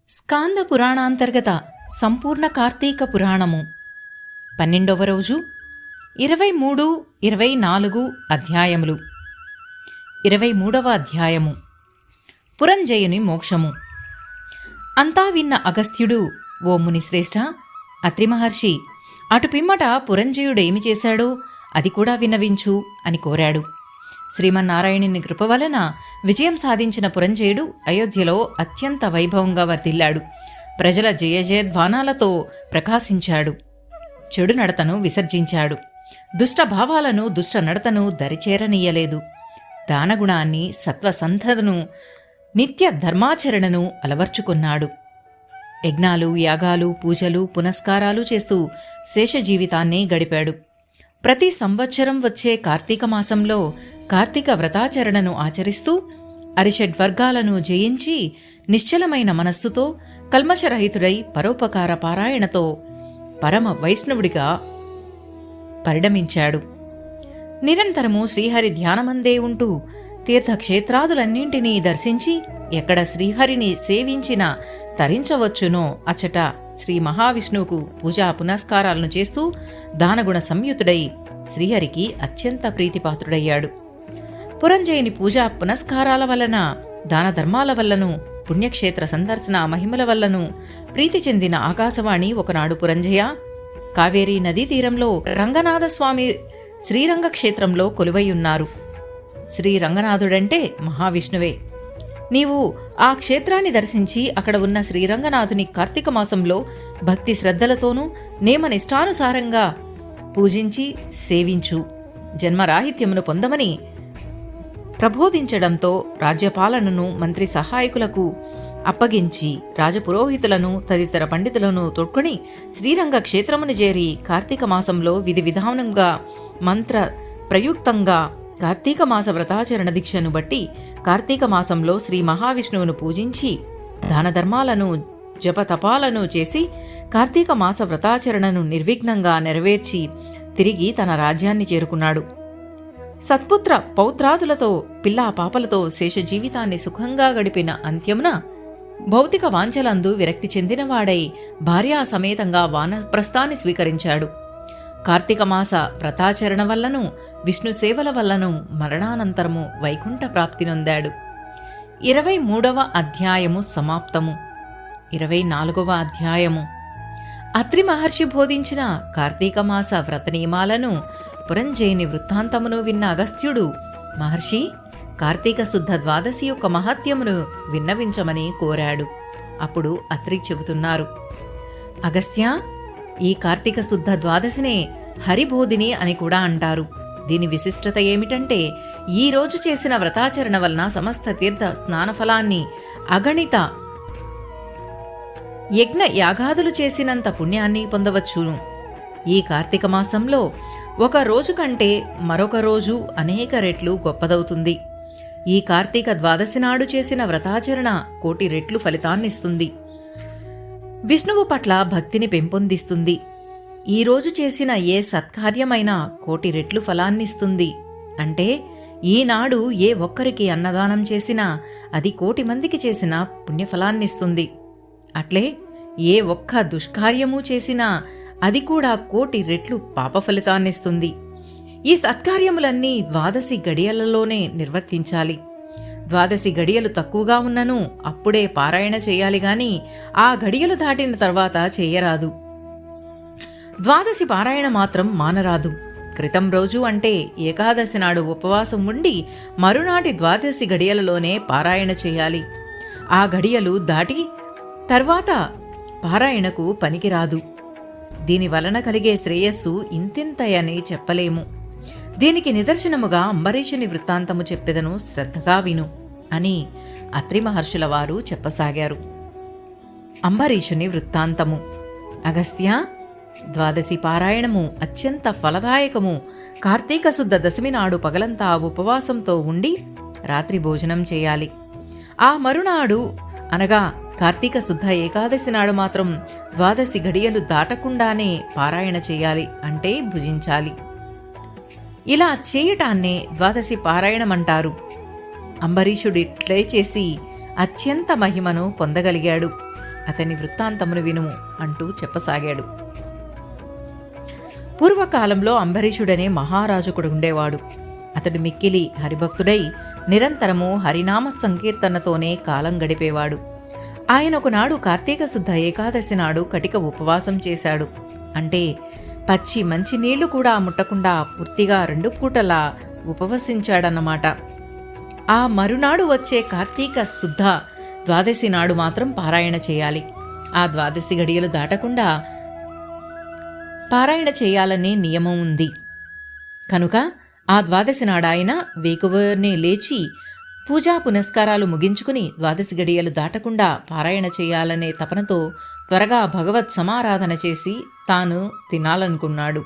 స్కాంద పురాణాంతర్గత సంపూర్ణ కార్తీక పురాణము 12వ రోజు 23, 24 అధ్యాయములు. 23వ అధ్యాయము పురంజయుని మోక్షము. అంతా విన్న అగస్త్యుడు, ఓ మునిశ్రేష్ఠ, అత్రి మహర్షి, అటు పిమ్మట పురంజయుడేమి చేశాడో అది కూడా విన్నవించు అని కోరాడు. శ్రీమన్నారాయణుని కృప వలన విజయం సాధించిన పురంజయుడు అయోధ్యలో అత్యంత వైభవంగా వర్ధిల్లాడు. ప్రజల జయజయధ్వానాలతో ప్రకాశించాడు. చెడు నడతను విసర్జించాడు. దుష్ట భావాలను, దుష్ట నడతను దరిచేరనీయలేదు. దానగుణాన్ని, సత్వసంధను, నిత్య ధర్మాచరణను అలవర్చుకున్నాడు. యజ్ఞాలు, యాగాలు, పూజలు, పునస్కారాలు చేస్తూ శేష జీవితాన్ని గడిపాడు. ప్రతి సంవత్సరం వచ్చే కార్తీక మాసంలో కార్తీక వ్రతాచరణను ఆచరిస్తూ అరిషడ్వర్గాలను జయించి నిశ్చలమైన మనస్సుతో కల్మషరహితుడై పరోపకార పారాయణతో పరమ వైష్ణవుడిగా పరిణమించాడు. నిరంతరము శ్రీహరి ధ్యానమందే ఉంటూ తీర్థక్షేత్రాదులన్నింటినీ దర్శించి ఎక్కడ శ్రీహరిని సేవించినా తరించవచ్చునో అచట శ్రీ మహావిష్ణువుకు పూజా పునస్కారాలను చేస్తూ దానగుణ సంయుతుడై శ్రీహరికి అత్యంత ప్రీతిపాత్రుడయ్యాడు. పురంజయుని పూజా పునస్కారాల వలన, దాన ధర్మాల వల్లను, పుణ్యక్షేత్ర సందర్శన మహిమల వల్లను ప్రీతి చెందిన ఆకాశవాణి ఒకనాడు, పురంజయ, కావేరీ నదీ తీరంలో రంగనాథస్వామి శ్రీరంగ క్షేత్రంలో కొలువైయున్నారు. శ్రీరంగనాథుడంటే మహావిష్ణువే. నీవు ఆ క్షేత్రాన్ని దర్శించి అక్కడ ఉన్న శ్రీరంగనాథుని కార్తీక మాసంలో భక్తి శ్రద్ధలతోనూ నియమనిష్టానుసారంగా పూజించి సేవించు. జన్మరాహిత్యమును పొందమని ప్రబోధించడంతో రాజ్యపాలనను మంత్రి సహాయకులకు అప్పగించి రాజపురోహితులను తదితర పండితులను తోడ్కొని శ్రీరంగ క్షేత్రమును చేరి కార్తీక మాసంలో విధి విధానంగా మంత్ర ప్రయుక్తంగా కార్తీక మాస వ్రతాచరణ దీక్షను బట్టి కార్తీక మాసంలో శ్రీ మహావిష్ణువును పూజించి దానధర్మాలను జపతపాలను చేసి కార్తీక మాస వ్రతాచరణను నిర్విఘ్నంగా నెరవేర్చి తిరిగి తన రాజ్యాన్ని చేరుకున్నాడు. సత్పుత్ర పౌత్రాదులతో పిల్లా పాపలతో శేష జీవితాన్ని సుఖంగా గడిపిన అంత్యమున భౌతిక వాంఛలందు విరక్తి చెందినవాడై భార్యా సమేతంగా వానప్రస్థాన్ని స్వీకరించాడు. కార్తీక మాస వ్రతాచరణ వల్లను, విష్ణు సేవల వల్లను మరణానంతరము వైకుంఠ ప్రాప్తి నొందాడు. 23వ అధ్యాయము సమాప్తము. 24వ అధ్యాయము. అత్రి మహర్షి బోధించిన కార్తీక మాస వ్రత నియమాలను, పురంజయుని వృత్తాంతమును విన్న అగస్త్యుడు, మహర్షి, కార్తీక శుద్ధ ద్వాదశి యొక్క మహత్యమును విన్నవించమని కోరాడు. అప్పుడు అత్రి చెబుతున్నారు, అగస్త్య, ఈ కార్తీక శుద్ధ ద్వాదశినే హరిబోధిని అని కూడా అంటారు. దీని విశిష్టత ఏమిటంటే, ఈ రోజు చేసిన వ్రతాచరణ వలన సమస్త తీర్థ స్నానఫలాన్ని, అగణిత యజ్ఞ యాగాదులు చేసినంత పుణ్యాన్ని పొందవచ్చును. ఈ కార్తీక మాసంలో ఒక రోజు కంటే మరొక రోజు అనేక రెట్లు గొప్పదవుతుంది. ఈ కార్తీక ద్వాదశి నాడు చేసిన వ్రతాచరణ 1,000,000 రెట్లు ఫలితాన్నిస్తుంది. విష్ణువు పట్ల భక్తిని పెంపొందిస్తుంది. ఈరోజు చేసిన ఏ సత్కార్యమైనా 1,000,000 రెట్లు ఫలాన్నిస్తుంది. అంటే ఈనాడు ఏ ఒక్కరికి అన్నదానం చేసినా అది 1,000,000 మందికి చేసిన పుణ్యఫలాన్నిస్తుంది. అట్లే ఏ ఒక్క దుష్కార్యము చేసినా అది కూడా 1,000,000 రెట్లు పాప ఫలితాన్నిస్తుంది. ఈ సత్కార్యములన్నీ ద్వాదశి గడియలలోనే నిర్వర్తించాలి. ద్వాదశి గడియలు తక్కువగా ఉన్నను అప్పుడే పారాయణ చేయాలి గాని ఆ గడియలు దాటిన తర్వాత చేయరాదు. ద్వాదశి పారాయణ మాత్రం మానరాదు. క్రితం రోజు అంటే ఏకాదశి నాడు ఉపవాసం ఉండి మరునాటి ద్వాదశి గడియలలోనే పారాయణ చేయాలి. ఆ గడియలు దాటి తర్వాత పారాయణకు పనికిరాదు. దీనివలన కలిగే శ్రేయస్సు ఇంతింతయని చెప్పలేము. దీనికి నిదర్శనముగా అంబరీషుని వృత్తాంతము చెప్పెదను, శ్రద్ధగా విను అని అత్రి మహర్షుల వారు చెప్పసాగారు. అంబరీషుని వృత్తాంతము. అగస్త్య, ద్వాదశి పారాయణము అత్యంత ఫలదాయకము. కార్తీక శుద్ధ దశమి నాడు పగలంతా ఉపవాసంతో ఉండి రాత్రి భోజనం చేయాలి. ఆ మరునాడు అనగా కార్తీక శుద్ధ ఏకాదశి నాడు మాత్రం ద్వాదశి గడియలు దాటకుండానే పారాయణ చేయాలి, అంటే భుజించాలి. ఇలా చేయటాన్నే ద్వాదశి పారాయణమంటారు. అంబరీషుడిట్లే చేసి అత్యంత మహిమను పొందగలిగాడు. అతని వృత్తాంతమును వినుము అంటూ చెప్పసాగాడు. పూర్వకాలంలో అంబరీషుడనే మహారాజుకుడు ఉండేవాడు. అతడు మిక్కిలి హరిభక్తుడై నిరంతరము హరినామ సంకీర్తనతోనే కాలం గడిపేవాడు. ఆయన ఒకనాడు కార్తీక శుద్ధ ఏకాదశి నాడు కటిక ఉపవాసం చేశాడు. అంటే పచ్చి మంచి నీళ్లు కూడా ముట్టకుండా పూర్తిగా 2 పూటలా ఉపవసించాడన్నమాట. ఆ మరునాడు వచ్చే కార్తీక శుద్ధ ద్వాదశి నాడు మాత్రం పారాయణ చేయాలి. ఆ ద్వాదశి గడియలు దాటకుండా పారాయణ చేయాలనే నియమం ఉంది. కనుక ఆ ద్వాదశి నాడాయన వేకువనే లేచి పూజా పునస్కారాలు ముగించుకుని ద్వాదశి గడియలు దాటకుండా పారాయణ చేయాలనే తపనతో త్వరగా భగవత్ సమారాధన చేసి తాను తినాలనుకున్నాడు.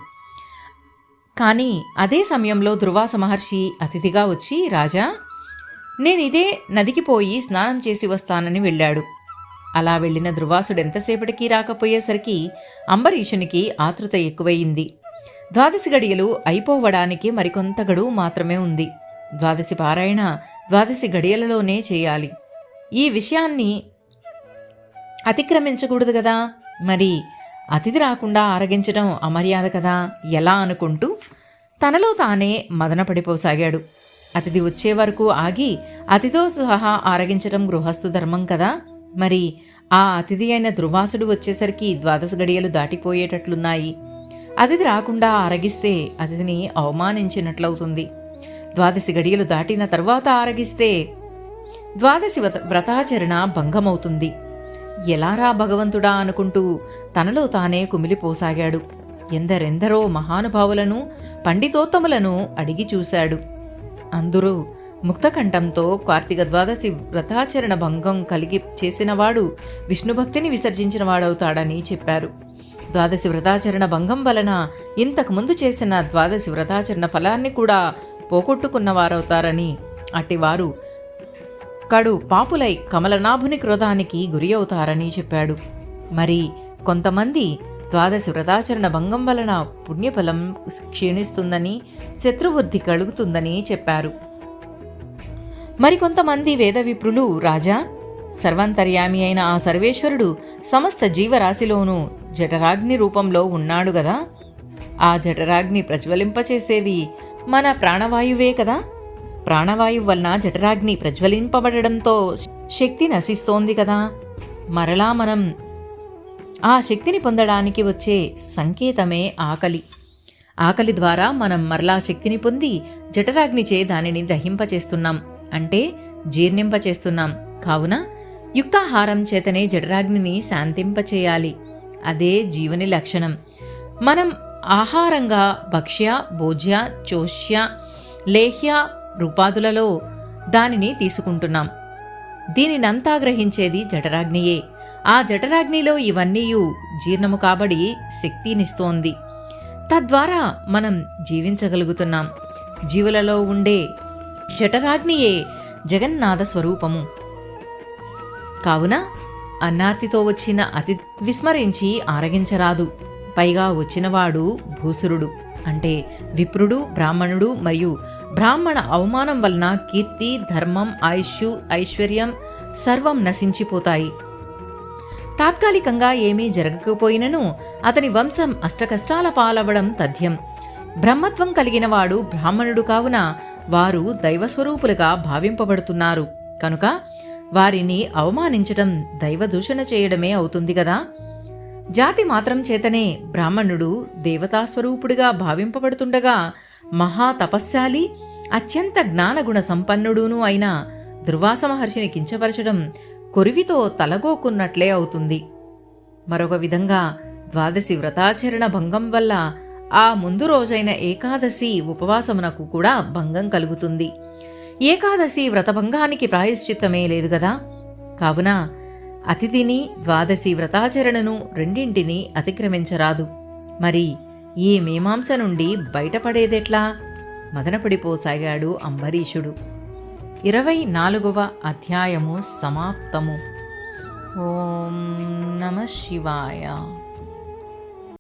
కాని అదే సమయంలో దుర్వాస మహర్షి అతిథిగా వచ్చి, రాజా, నేనిదే నదికి పోయి స్నానం చేసి వస్తానని వెళ్ళాడు. అలా వెళ్లిన దుర్వాసుడెంతసేపటికి రాకపోయేసరికి అంబరీషునికి ఆతృత ఎక్కువయింది. ద్వాదశి గడియలు అయిపోవడానికి మరికొంత గడువు మాత్రమే ఉంది. ద్వాదశి పారాయణ ద్వాదశి గడియలలోనే చేయాలి. ఈ విషయాన్ని అతిక్రమించకూడదు కదా, మరి అతిథి రాకుండా ఆరగించడం అమర్యాద కదా, ఎలా అనుకుంటూ తనలో తానే మదనపడిపోసాగాడు. అతిథి వచ్చే వరకు ఆగి అతిథితో సహా ఆరగించడం గృహస్థు ధర్మం కదా. మరి ఆ అతిథి అయిన దుర్వాసుడు వచ్చేసరికి ద్వాదశ గడియలు దాటిపోయేటట్లున్నాయి. అతిథి రాకుండా ఆరగిస్తే అతిథిని అవమానించినట్లవుతుంది. ద్వాదశి గడియలు దాటిన తర్వాత ఆరగిస్తే ద్వాదశి వ్రతాచరణ భంగమవుతుంది. ఎలారా భగవంతుడా అనుకుంటూ తనలో తానే కుమిలిపోసాగాడు. ఎందరెందరో మహానుభావులను పండితోత్తములను అడిగి చూశాడు. అందరూ ముక్తకంఠంతో కార్తీక ద్వాదశి వ్రతాచరణ భంగం కలిగి చేసినవాడు విష్ణుభక్తిని విసర్జించిన వాడవుతాడని చెప్పారు. ద్వాదశి వ్రతాచరణ భంగం వలన ఇంతకుముందు చేసిన ద్వాదశి వ్రతాచరణ ఫలాన్ని కూడా పోగొట్టుకున్నవారవుతారని, అట్టివారు కడు పాపులై కమలనాభుని క్రోధానికి గురి అవుతారని చెప్పాడు. మరి కొంతమంది ద్వాదశి వ్రతాచరణ భంగం వలన పుణ్యఫలం క్షీణిస్తుందని, శత్రువృద్ధి కలుగుతుందని చెప్పారు. మరికొంతమంది వేద విప్రులు, రాజా, సర్వాంతర్యామి అయిన ఆ సర్వేశ్వరుడు సమస్త జీవరాశిలోనూ జఠరాగ్ని రూపంలో ఉన్నాడు గదా. ఆ జఠరాగ్ని ప్రజ్వలింపచేసేది మన ప్రాణవాయువే కదా. ప్రాణవాయువు వలన జఠరాగ్ని ప్రజ్వలింపబడడంతో శక్తి నశిస్తోంది కదా. మరలా మనం ఆ శక్తిని పొందడానికి వచ్చే సంకేతమే ఆకలి. ఆకలి ద్వారా మనం మరలా శక్తిని పొంది జఠరాగ్నిచే దానిని దహింపచేస్తున్నాం, అంటే జీర్ణింపచేస్తున్నాం. కావున యుక్తాహారం చేతనే జఠరాగ్నిని శాంతింపచేయాలి. అదే జీవని లక్షణం. మనం ఆహారంగా భక్ష్య, భోజ్య, చోష్య, లేహ్య రూపాదులలో దానిని తీసుకుంటున్నాం. దీనినంతా గ్రహించేది జఠరాగ్నియే. ఆ జఠరాగ్నిలో ఇవన్నీయు జీర్ణము కాబడి శక్తినిస్తోంది. తద్వారా మనం జీవించగలుగుతున్నాం. జీవులలో ఉండే జఠరాగ్నియే జగన్నాథ స్వరూపము. కావున అన్నార్తితో వచ్చిన అతి విస్మరించి ఆరగించరాదు. పైగా వచ్చినవాడు భూసురుడు, అంటే విప్రుడు, బ్రాహ్మణుడు. మరియు బ్రాహ్మణ అవమానం వలన కీర్తి, ధర్మం, ఆయుష్షు, ఐశ్వర్యం సర్వం నశించిపోతాయి. తాత్కాలికంగా ఏమీ జరగకపోయినను అతని వంశం అష్టకష్టాల పాలవడం తథ్యం. బ్రహ్మత్వం కలిగినవాడు బ్రాహ్మణుడు కావున వారు దైవస్వరూపులుగా భావింపబడుతున్నారు. కనుక వారిని అవమానించడం దైవదూషణ చేయడమే అవుతుంది గదా. జాతి మాత్రం చేతనే బ్రాహ్మణుడు దేవతాస్వరూపుడిగా భావింపబడుతుండగా మహా తపస్శాలి, అత్యంత జ్ఞానగుణ సంపన్నుడును అయిన దుర్వాస మహర్షిని కించపరచడం కొరివితో తలగోకున్నట్లే అవుతుంది. మరొక విధంగా ద్వాదశి వ్రతాచరణ భంగం వల్ల ఆ ముందు రోజైన ఏకాదశి ఉపవాసమునకు కూడా భంగం కలుగుతుంది. ఏకాదశి వ్రతభంగానికి ప్రాయశ్చిత్తమే లేదు గదా. కావున అతిథిని, ద్వాదశి వ్రతాచరణను రెండింటినీ అతిక్రమించరాదు. మరి ఈ మీమాంస నుండి బయటపడేదెట్లా? మదనపడిపోసాగాడు అంబరీషుడు. 24వ అధ్యాయము సమాప్తము. ఓం నమః శివాయ.